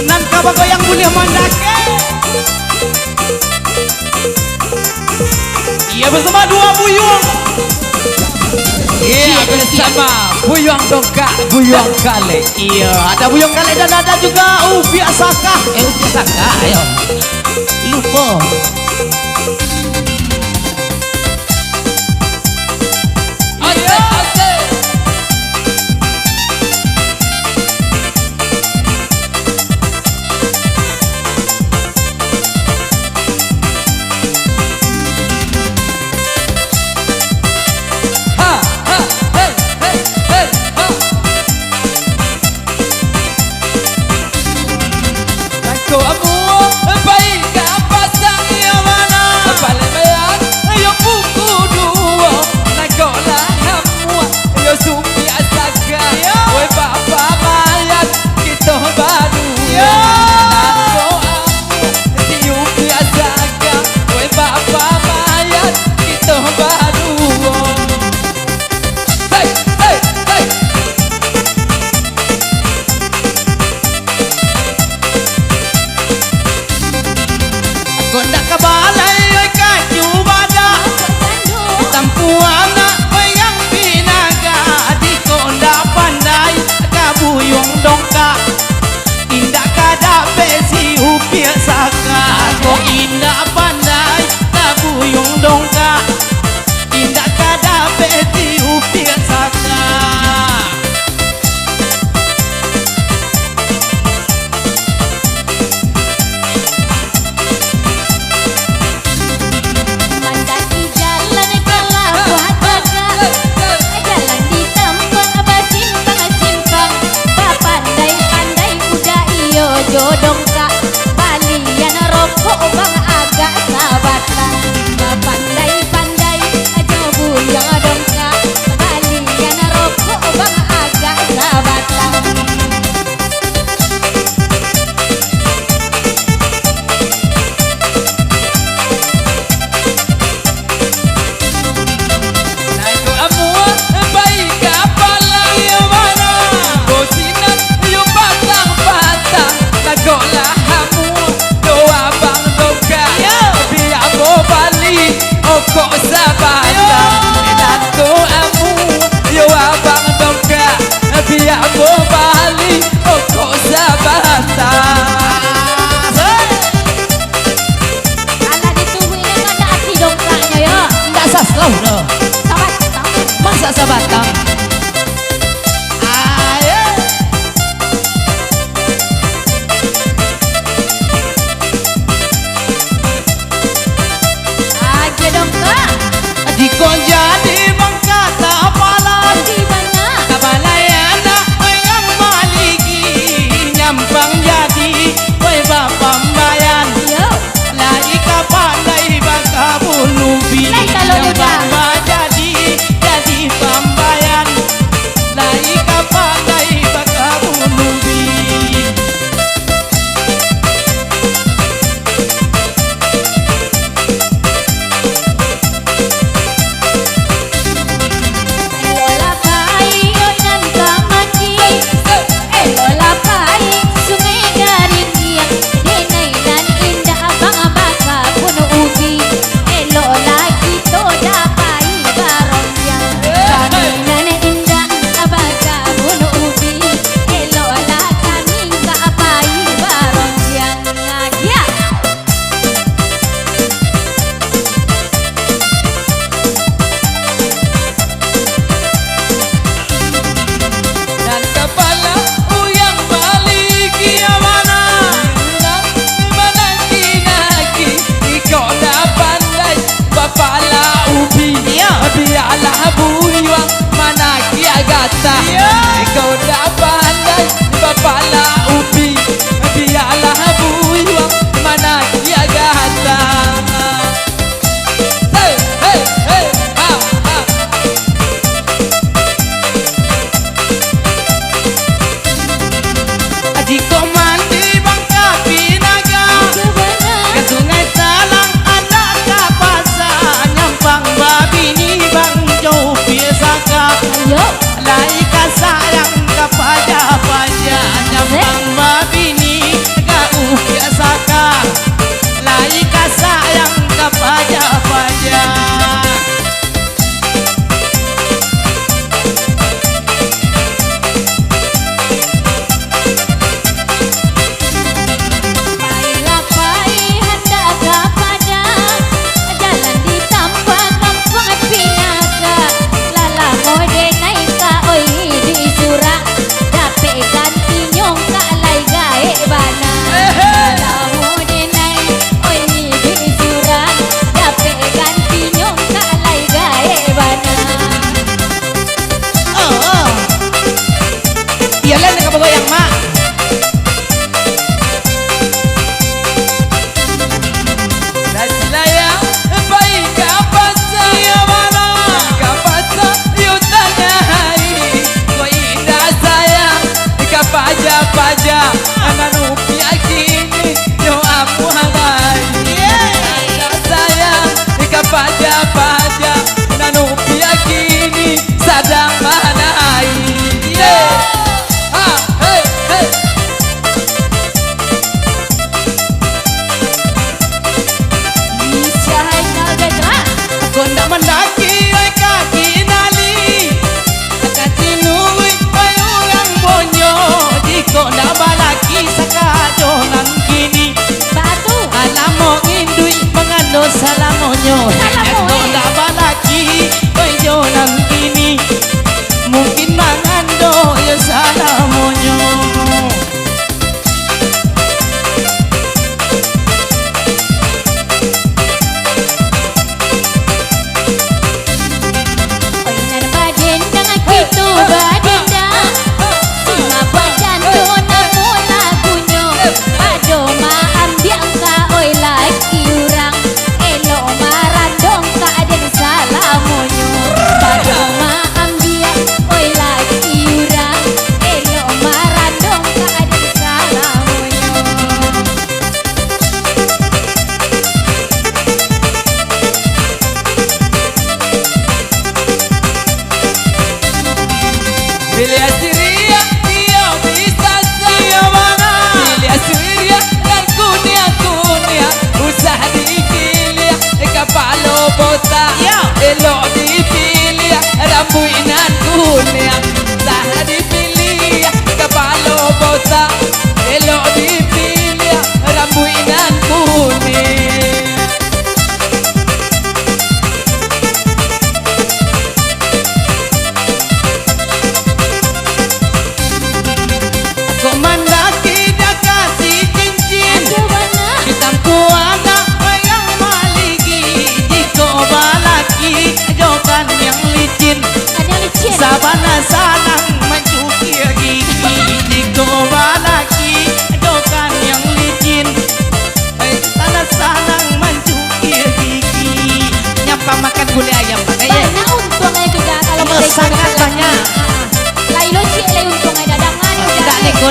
nan kabago yang boleh mandake. Iya bersama dua buyung. Iya bersama Buyung Dongka, Buyung Kale. Iya, ada Buyung Kale dan ada juga Upia Saka. Upia Saka, ayo. Lupa. Kondak kabalay ay kanyubada Tampuana ay ang pinaga Di konda panday kabuyong dongka Inda kadape si Upia Saka Ko inda panday kabuyong dongka Inda kadape si Upia Saka Dongka balian rokok bang agak sabatan pandai-pandai aja buyang dongka balian rokok bang agak sabatan Naiko amua baik kapala yang mana Bosinan yung batang-batang Nagola hamu doa bang doka Biya mo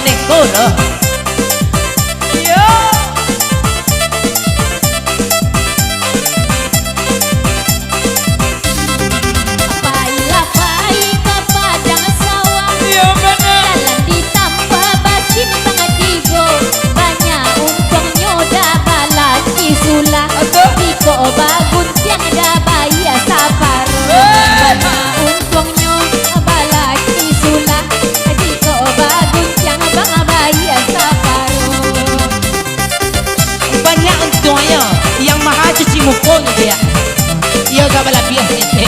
neko loh. Yo. Pai-lapai ke padang sawah, Yo bener. jalan ditambah basin pangatigo, banyak untungnya dah balaki sulah. Tiko bagun tiang dah bayar saparo, banyak untungnya balaki sulah. Tiko bagun tiang bang bayar saparo. Banyak untungnya yang maha cuci muka dia. Yo gak bala bias ente.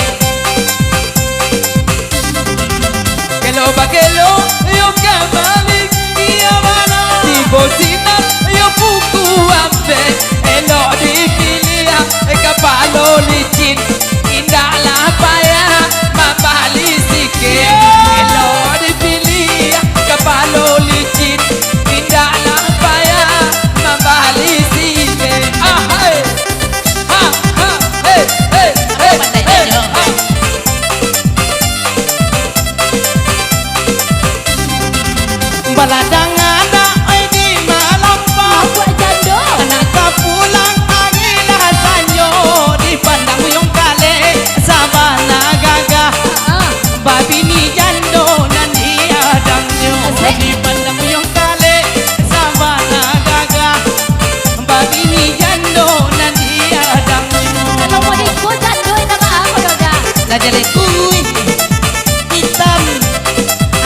Kelo bakelo yo kamalik iya mana di bosina yo buku ampe elo dipilih kapalo licin indah lah payah mabali sikit elo dipilih kapalo licin indah lah payah mabali sikit ah hai ha ha hey hey hey Pandai hey nyanyo. ah. Baladang anak oi di Malamba. Buat jando, Anak kapulang angin hasanyo di pandang yung kale sabana gagah. Babi ni jando nan iadangnya Asik. di pandang yung kale sabana gagah. Babi ni jando nan iadangnya. kalau mau ikut jando nama aku dah. Lajare kuy hitam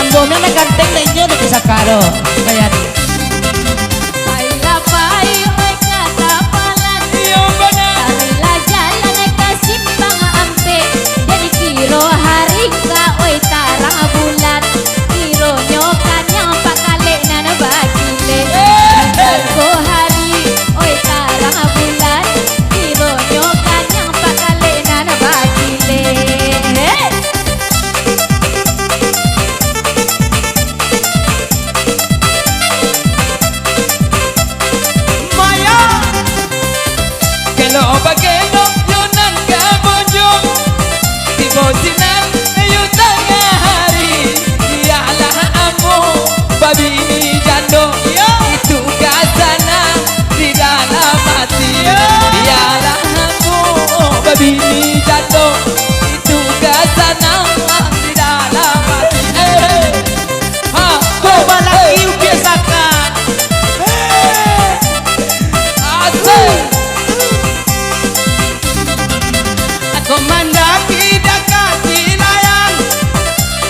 ambona na ganteng na inyo na bisa karo kaya Pai-lapai oi katapalan, Yo bener tarilah jalan ke simpang ampe. Jadi kiro hari ka oi tarang bulan, kiro nyokan yang pakale nan bakile. Ko hari oi tarang bulan, kiro nyokan yang pakale nan bakile. Maya Kelo bakelo yunan kabonyo di bosinan yu tengah hari dialah amo babi ni jando itu kasana di dalam hati dialah amo babi ni jando itu kasana di dalam hati ha ko balaki upiasakan asal ako mandaki dekat wilayah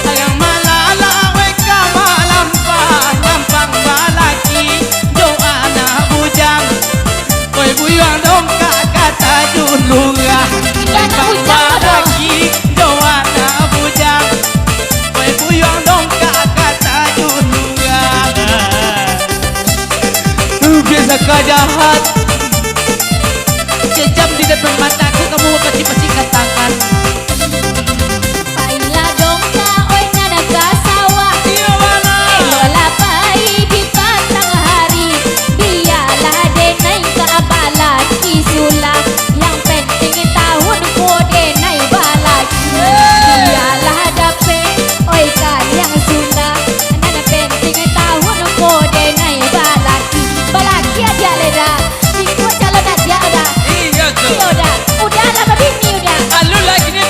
agang malala weka malampa gampang balaki doa na bujang koy buyang dong kata dulunga gampang balaki doa na bujang koy buyang dong kata dulunga biasa kau jahat jejam di depan mataku kamu pasti katakan Pailah dongka oi nanaga sawah, iya mana elola pai di patang hari. Biarlah denai ke abalaki sulah, yang penting tahun ko denai balaki. Biarlah dape oi kaliang sulah, nan penting tahun ko denai balaki. Balaki aja leda, ikut calon aja dah. iya tuh Iya udah, udah lama bini udah. Alu lagi nih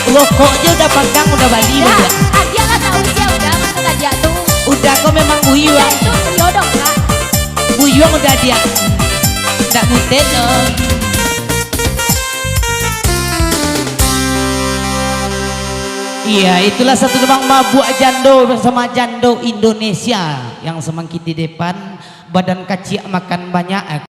rokok aja udah pegang udah bali Ya, udah. dia nggak tahu sih udah masuk dia tuh. Udah kau memang Dia buyuang. itu jodoh kak. Buyuang udah dia. Nggak mutet loh. Iya, itulah satu lubang mabuk jando bersama jando Indonesia yang semakin di depan badan kecil makan banyak.